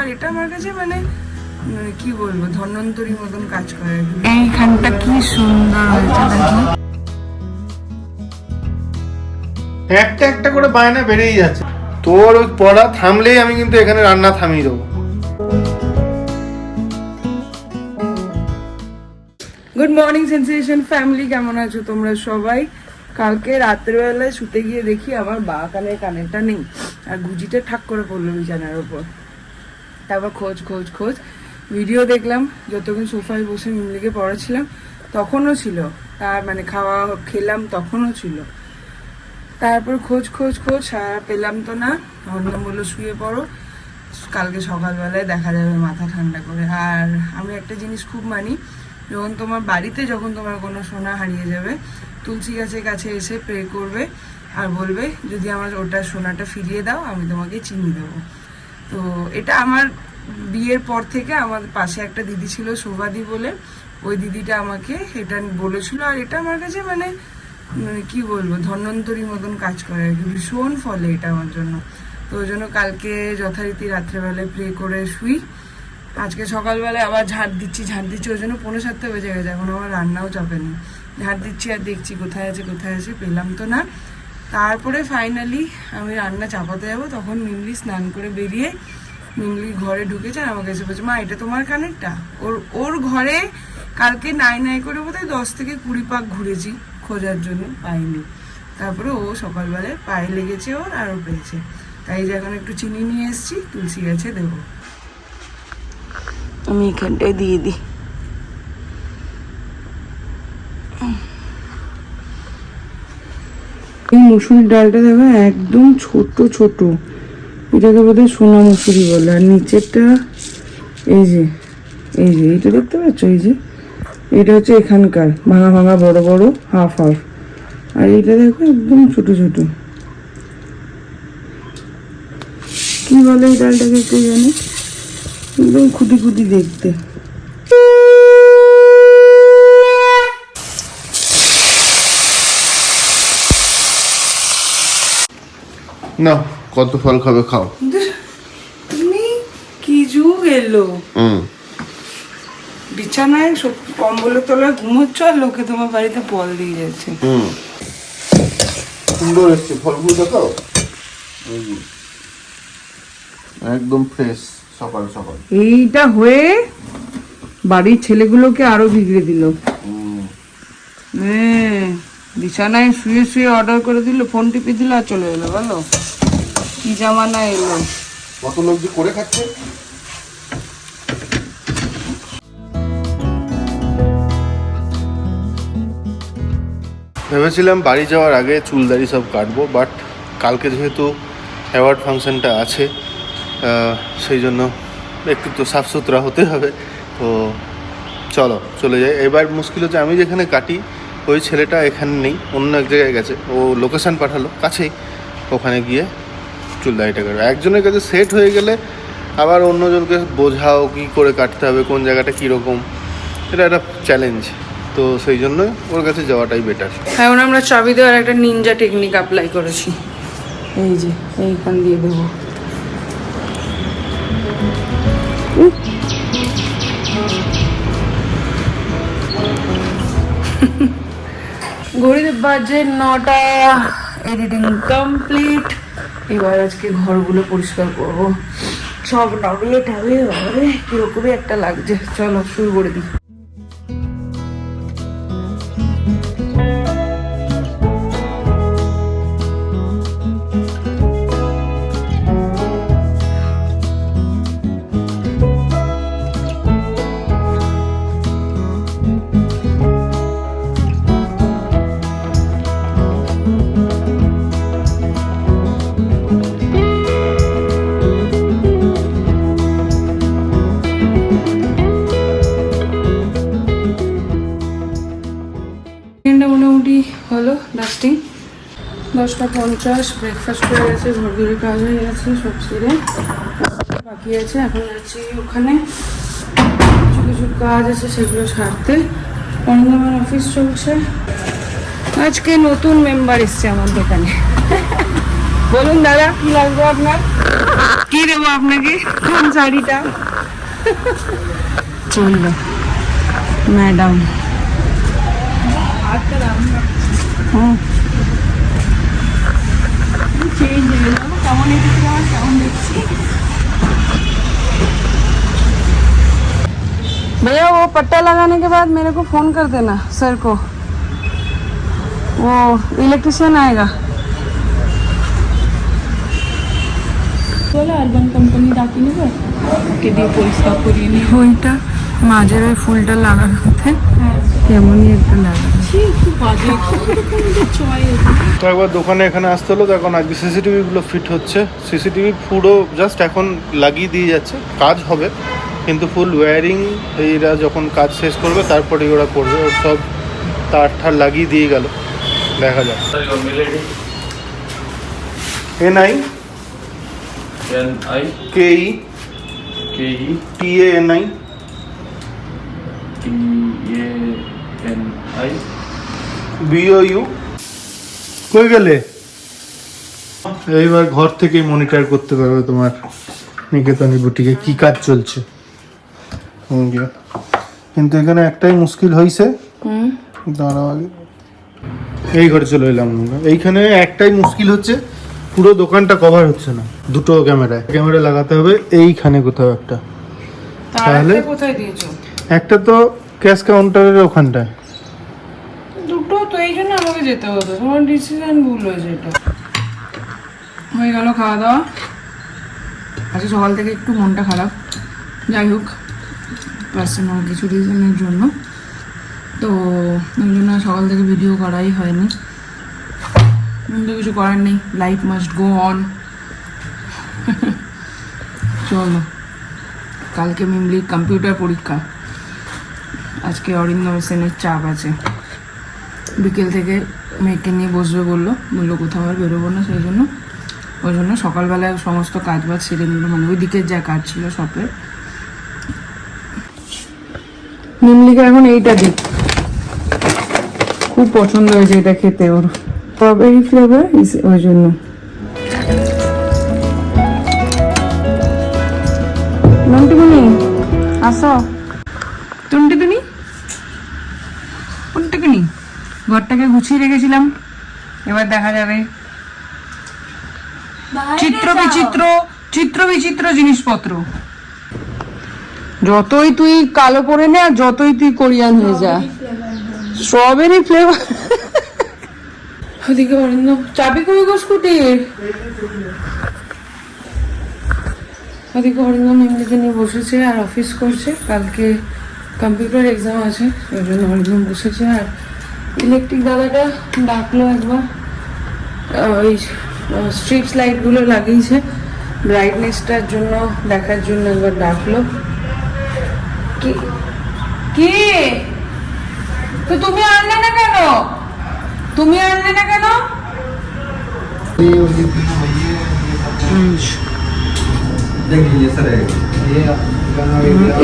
আর এটা আমার কাছে মানে কি বলবো ধন্বন্তরী মতন কাজ করে। এইখানটা কি সুন্দর হয়েছে দেখো। একটা একটা করে বায়না বেড়েই যাচ্ছে। তোর ওই পড়া থামলেই আমি কিন্তু এখানে রান্না থামিয়ে দেবো। গুড মর্নিং সেন্সেশন ফ্যামিলি, কেমন আছো তোমরা সবাই? কালকে রাত্রেবেলায় শুতে গিয়ে দেখি আমার বা কানের কানেরটা নেই, আর গুজিটা ঠাক করে পড়লো বিছানার ওপর। তারপর খোঁজ ভিডিও দেখলাম, যতক্ষণ সোফায় বসে মিমলিকে পড়াচ্ছিলাম তখনও ছিল, তার মানে খেলাম তখনও ছিল। তারপর খোঁজ সারা পেলাম তো না। অর্ণব বললো শুয়ে পড়ো, কালকে সকালবেলায় দেখা যাবে মাথা ঠান্ডা করে। আর আমি একটা জিনিস খুব মানি, যখন তোমার বাড়িতে তোমার কোনো সোনা হারিয়ে যাবে, তুলসী গাছের কাছে এসে প্রে করবে আর বলবে যদি আমার ওটা সোনাটা ফিরিয়ে দাও আমি তোমাকে চিনি দেবো। তো এটা আমার বিয়ের পর থেকে আমার পাশে একটা দিদি ছিল শোভাদি বলে, ওই দিদিটা আমাকে এটা বলেছিল। আর এটা আমার কাছে মানে কি বলবো ধন্বন্তরী মতন কাজ করে আর কি, ভীষণ ফলে এটা আমার জন্য। তো ওই জন্য কালকে যথারীতি রাত্রেবেলায় প্রে করে শুই। আজকে সকালবেলায় আবার ঝাড় দিচ্ছি ওই জন্য 7:45 বেজে গেছে, এখন আমার রান্নাও চাপেনি। ঝাড় দিচ্ছি আর দেখছি কোথায় আছে পেলাম তো না। তারপরে ফাইনালি আমি রান্না চাপাতে যাবো, তখন মিমলি স্নান করে বেরিয়ে মিমলি ঘরে ঢুকেছে আর আমাকে এসে বলছে মা এটা তোমার কানেরটা। ওর ঘরে কালকে নাই করে বোধহয় 10 থেকে 20 পাক ঘুরেছি খোঁজার জন্য, পাইনি। তারপরে ও সকালবেলায় পায়ে লেগেছে ওর, আর ও পেয়েছে। তাই যে এখন একটু চিনি নিয়ে এসেছি, তুলসী গাছে দেবো। আমি এখানটায় দিয়ে দিই। এই মুসুরির ডালটা দেখো একদম ছোট, এটাকে বোধহয় সোনা মুসুরি বলে। আর নিচেরটা এই যে এইটা দেখতে পাচ্ছ, এই যে এটা হচ্ছে এখানকার ভাঙা বড় হাফ। আর এইটা দেখো একদম ছোট কি বলে এই ডালটাকে কে জানে, একদম খুঁটি দেখতে। না কত ফল খাবে খাও। তুমি কি যুগ এলো, বিছানায় কম্বলের তলায় ঘুমোচ্ছ আর লোকে তোমার বাড়িতে ফল দিয়ে যাচ্ছে। সুন্দর এসছে ফলগুলো দেখো, একদম ফ্রেশ সকাল। এইটা হয়ে বাড়ির ছেলেগুলোকে আরো বিগড়ে দিল। বিছানায় শুয়ে অর্ডার করে দিল, ফোন টিপে দিল আর চলে এলো। বলো কি জামানা এলো, কত লোক যে করে খাচ্ছে। ভেবেছিলাম বাড়ি যাওয়ার আগে চুলদারি সব কাটবো, বাট কালকে যেহেতু অ্যাওয়ার্ড ফাংশনটা আছে সেই জন্য একটু তো সাফ সুতরা হতে হবে। তো চলে যাই। এবার মুশকিল হচ্ছে আমি যেখানে কাটি ওই ছেলেটা এখানে নেই, অন্য এক জায়গায় গেছে। ও লোকেশান পাঠালো কাছেই, ওখানে গিয়ে চুলদারিটা কাটবে। একজনের কাছে সেট হয়ে গেলে আবার অন্যজনকে বোঝাও কী করে কাটতে হবে, কোন জায়গাটা কীরকম, এটা একটা চ্যালেঞ্জ। তো সেই জন্য ওর কাছে যাওয়াটাই বেটার। এখন আমরা চাবি দেওয়ার একটা নিনজা টেকনিক অ্যাপ্লাই করেছি। এই যে এইখান দিয়ে দেবো। ঘড়িতে বাজে 9টা, এডিটিং কমপ্লিট। এবার আজকে ঘরগুলো পরিষ্কার করবো, সব নামিয়ে টাবিয়ে কিরকমই একটা লাগছে। চলো শুরু করে দিই। মোটামুটি হলো ডাস্টিং। 10:50, ব্রেকফাস্ট করে গেছে, ঘর ধরে কাজ হয়ে গেছে, সব সেরে বাকি আছে। এখন যাচ্ছি ওখানে, কিছু কাজ আছে সেগুলো সারতে। অন্যদের অফিস চলছে। আজকে নতুন মেম্বার এসছে আমার দোকানে। বলুন দাদা কি লাগবে আপনার, কি দেবো আপনাকে, কোন শাড়িটা? চললো ম্যাডাম। হুম চেঞ্জ হয়ে যাবো, কেমন এসেছি আমার, কেমন দেখছি। भैया वो पट्टा लगाने के बाद मेरे को फोन कर देना सर को, वो इलेक्ट्रिशियन आएगा। বলে আরবান কোম্পানি ডাকি নেবে, কে দিয়ে পরিষ্কার করিয়ে নিয়ে। ওইটা মাঝের ওই ফুলটা লাগানোতে কেমনই একটা লাগানো। একটু বাজে তো একবার দোকানে এখানে আসতে হলো, তো এখন আজকে সিসিটিভিগুলো ফিট হচ্ছে। সিসিটিভি পুরো জাস্ট এখন লাগিয়ে দিয়ে যাচ্ছে, কাজ হবে কিন্তু ফুল ওয়্যারিং এইরা যখন কাজ শেষ করবে তারপরেই ওরা করবে। ওর সব তার ঠার লাগিয়ে দিয়ে গেল, দেখা যাক। NI KE TANI BOU কই গেলে? এইবার ঘর থেকেই মনিটর করতে পারবে তোমার নিকেতনী বুটিকে কি কাজ চলছে। কিন্তু এখানে একটাই মুশকিল হয়েছে, দাঁড়াও আগে এই ঘরে চলে এলাম। এইখানে একটাই মুশকিল হচ্ছে, পুরো দোকানটা কভার হচ্ছে না। দুটো ক্যামেরা লাগাতে হবে এইখানে কোথাও একটা, তাহলে কোথায় দিয়েছো? একটা তো ক্যাশ কাউন্টারের ওখানটায়। দুটো তো এই জন্য আমাকে যেতে হতো, তোমার ডিসিশন ভুল হয়েছে। এটা হয়ে গেল খাওয়া দাওয়া। আজকে সকাল থেকে একটু মনটা খারাপ, যাই হোক পার্সোনাল কিছু রিজনের জন্য, তো ওই জন্য সকাল থেকে ভিডিও করাই হয়নি। কিন্তু কিছু করার নেই, লাইফ মাস্ট গো অন। চলো, কালকে মিমলির কম্পিউটার পরীক্ষা, আজকে অরিন্দম সেনের চাপ আছে। বিকেল থেকে মেয়েকে নিয়ে বসবে বললো কোথাও আর বেরোবো না, সেই জন্য ওই জন্য সকালবেলায় সমস্ত কাজ বাজ সেরে নিল, মানে ওই দিকের যা কাজ ছিল শপে। মিমলিকে এখন এইটা দিক, খুব পছন্দ হয়েছে এটা খেতে ওর, স্ট্রবেরি ফ্লেভার, ওই জন্য। নন্টুকুনি আসো, টুনটুকুনি টুনটুকুনি, ঘরটাকে গুছিয়ে রেখেছিলাম, এবার দেখা যাবে চিত্র বিচিত্র জিনিসপত্র। যতই তুই কালো পরে নে আর যতই তুই কোরিয়ান হয়ে যা, স্ট্রবেরি ফ্লেভার। ওদিকে অরিন্দম, চাবি কই গো স্কুটির? ওদিকে অরিন্দম এমনিতে নিয়ে বসেছে আর অফিস করছে, কালকে কম্পিউটার এক্সাম আছে ওই জন্য অরিন্দম বসেছে। আর ইলেকট্রিক দাদাটা ডাকলো একবার, ওই স্ট্রিপস লাইটগুলো লাগিয়েছে ব্রাইটনেসটার জন্য, দেখার জন্য একবার ডাকলো। কি কি তো তুমি আনলে না কেন?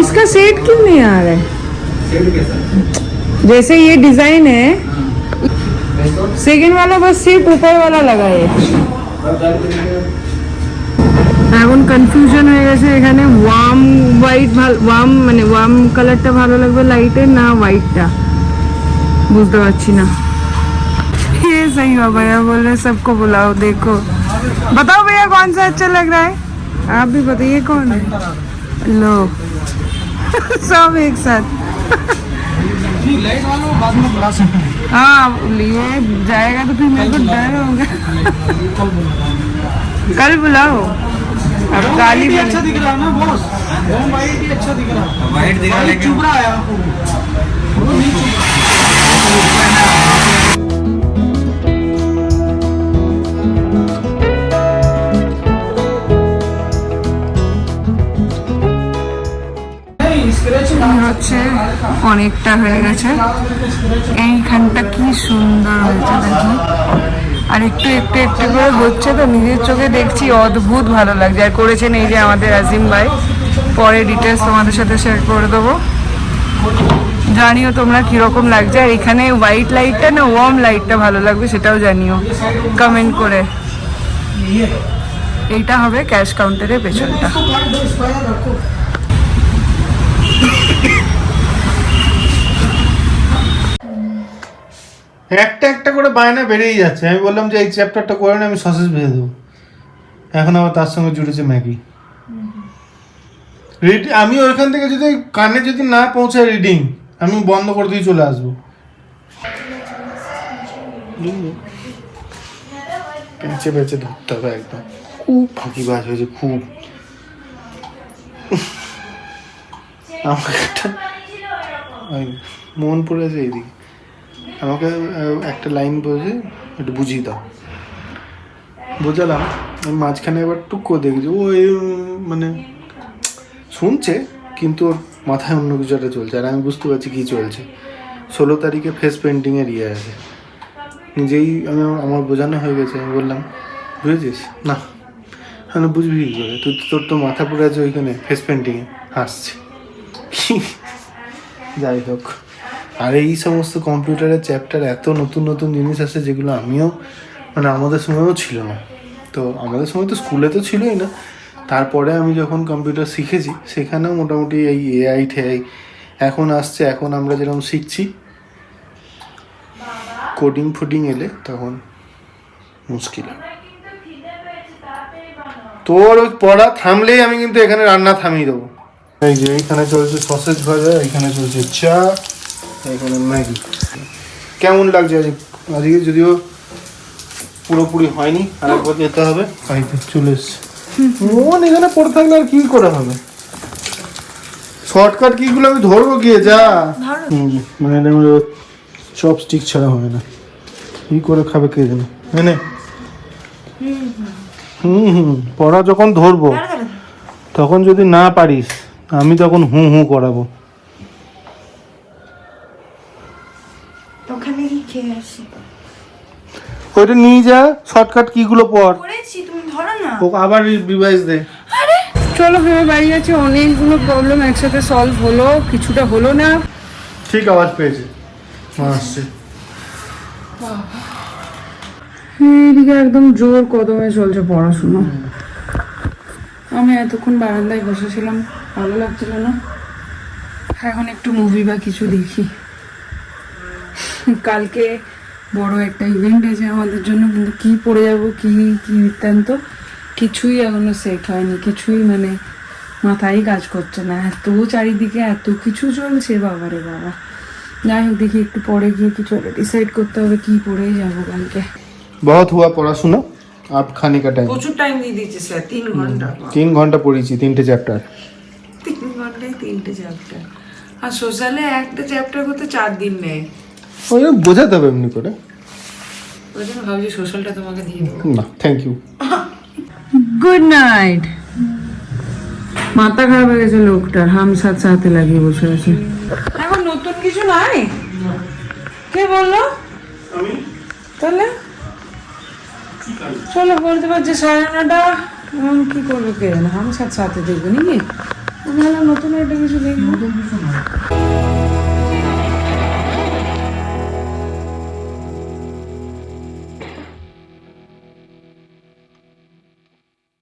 इसका सेट क्यों नहीं आ रहा है? जैसे ये डिजाइन है, सेकंड वाला बस सिर्फ ऊपर वाला लगा है। এখন কনফিউশন হয়ে গেছে এখানে, ওয়ার্ম হোয়াইট ভালো, ওয়ার্ম কালারটা ভালো লাগবে লাইটের না হোয়াইটটা, বুঝতে পারছি না। ये सही हुआ, भैया बोल रहे सबको बुलाओ, देखो बताओ भैया कौन सा अच्छा लग रहा है, आप भी बताइए कौन है। लो सब एक साथ। हाँ लिए जाएगा तो फिर मेरे को डर होगा। कल बुलाओ, अब काली अच्छा दिख रहा है ना बॉस, वाइट ही अच्छा दिख रहा है। वाइट दिख रहा है, चुभ रहा है आपको। হচ্ছে অনেকটা হয়ে গেছে, এইখানটা কি সুন্দর হয়েছে দেখো, আর একটু একটু একটু করে হচ্ছে, তো নিজের চোখে দেখছি অদ্ভুত ভালো লাগছে। আর করেছেন এই যে আমাদের আজিম ভাই, পরে ডিটেলস তোমাদের সাথে শেয়ার করে দেবো, জানিও তোমরা কিরকম লাগছে। আর এখানে হোয়াইট লাইটটা না ওয়ার্ম লাইটটা ভালো লাগবে সেটাও জানিও কমেন্ট করে। ये लो এইটা হবে ক্যাশ কাউন্টারের পেছনটা। इसको काट दो स्क्वायर रखो একটা একটা করে বায়না বেরিয়ে যাচ্ছে। আমি বললাম যে এই চ্যাপ্টারটা করে না, আমি সসেজ ভেজে দেবো। এখন আবার তার সঙ্গে জুড়েছে ম্যাগি। আমি ওইখান থেকে যদি কানে যদি না পৌঁছায় রিডিং, আমি বন্ধ করে দিয়ে চলে আসবো। পেঁচে পেঁচে ধরতে হবে একদম। খুব ফাঁকিবাজ হয়েছে, খুব। আমাকে একটা মন পড়েছে এইদিকে, আমাকে একটা লাইন বলছে একটু বুঝিয়ে দাও। বোঝালাম, আমি মাঝখানে এবার টুক করে দেখছি ও মানে শুনছে কিন্তু ওর মাথায় অন্য কিছু একটা চলছে, আর আমি বুঝতে পারছি কী চলছে। 16 তারিখে ফেস পেন্টিংয়ের ইয়ে আছে। নিজেই আমার বোঝানো হয়ে গেছে। আমি বললাম বুঝেছিস? না, আমি বুঝবি কী করে, তোর তো মাথা পড়ে আছে ওইখানে ফেস পেন্টিংয়ে। হাসছে। যাই হোক, আর এই সমস্ত কম্পিউটারের চ্যাপ্টার এত নতুন নতুন জিনিস আছে যেগুলো আমিও মানে আমাদের সময়ও ছিল না। তো আমাদের সময় তো স্কুলে তো ছিলই না, তারপরে আমি যখন কম্পিউটার শিখেছি সেখানেও মোটামুটি এই এআই ঠেআই এখন আসছে। এখন আমরা যেরকম শিখছি, কোডিং ফুডিং এলে তখন মুশকিল। তোর ওই পড়া থামলেই আমি কিন্তু এখানে রান্না থামিয়ে দেবো। এই যে এইখানে চলছে সসেজ ভাজা, এইখানে চলছে চা, এখানে ম্যাগি। কেমন লাগছে আজকে? যদিও পুরোপুরি হয়নি, আরেকবার যেতে হবে। বাড়িতে চলে এসছে। মন এখানে পড়ে থাকলে আর কি করে হবে? শর্টকাট কিগুলো আমি ধরবো গিয়ে যা। মানে চপস্টিক ছাড়া হয় না। কি করে খাবে কে জানে। মানে পড়া যখন ধরবো তখন যদি না পারিস, আমি তখন করাবো। ওখানে কি খেয়ে আসি? ওইটা নিয়ে যা, শর্টকাট কিগুলো পড়। করেছি, তুমি ধরো না। ও আবার রিভাইজ দে। চলো ভেবে বাড়ি যাচ্ছি। অনেকগুলো প্রবলেম একসাথে সলভ হলো, কিছুটা হলো না। ঠিক আওয়াজ পেয়েছে, আসছে। এইদিকে একদম জোর কদমে চলছে পড়াশুনো। আমি এতক্ষণ বারান্দায় বসেছিলাম, ভালো লাগছিল না। এখন একটু মুভি বা কিছু দেখি। কালকে বড় একটা ইভেন্ট আছে আমাদের জন্য, কিন্তু কি পড়ে যাবো কি বৃত্তান্ত কিছুই এখনো সেট হয়নি। কিছুই মানে মাথায় কাজ করছে না, এত চারিদিকে এত কিছু চলছে, বাবারে বাবা। যাই হোক, দেখি একটু পরে গিয়ে কিছু ডিসাইড করতে হবে কি পড়েই যাবো কালকে। बहुत हुआ पढ़ाशुना, अब खाने का टाइम। প্রচুর টাইম দিয়ে দিয়েছে স্যার, 3 ঘন্টা। 3 ঘন্টা পড়েছি, 3টে চ্যাপ্টার। 3 ঘন্টায় 3টে চ্যাপ্টার, আর সোশ্যালে একটা চ্যাপ্টার করতে 4 দিন নেয়। ওই বোঝাতে হবে এমনি করে। ওই জন্য ভাবছি সোশ্যালটা তোমাকে দিয়ে দেবো। না, থ্যাংক ইউ। Good night. মাথা খারাপ হয়ে গেছে লোকটার, হাম সাথ সাথে লাগিয়ে বসে আছে। এখন নতুন কিছু নাই। কে বললো? তাহলে চলো, বলতে পারছি 9:30। কি করবো কে জানে, আমি সাথে দেখবো নাকি, নাহলে নতুন একটা কিছু দেখবো।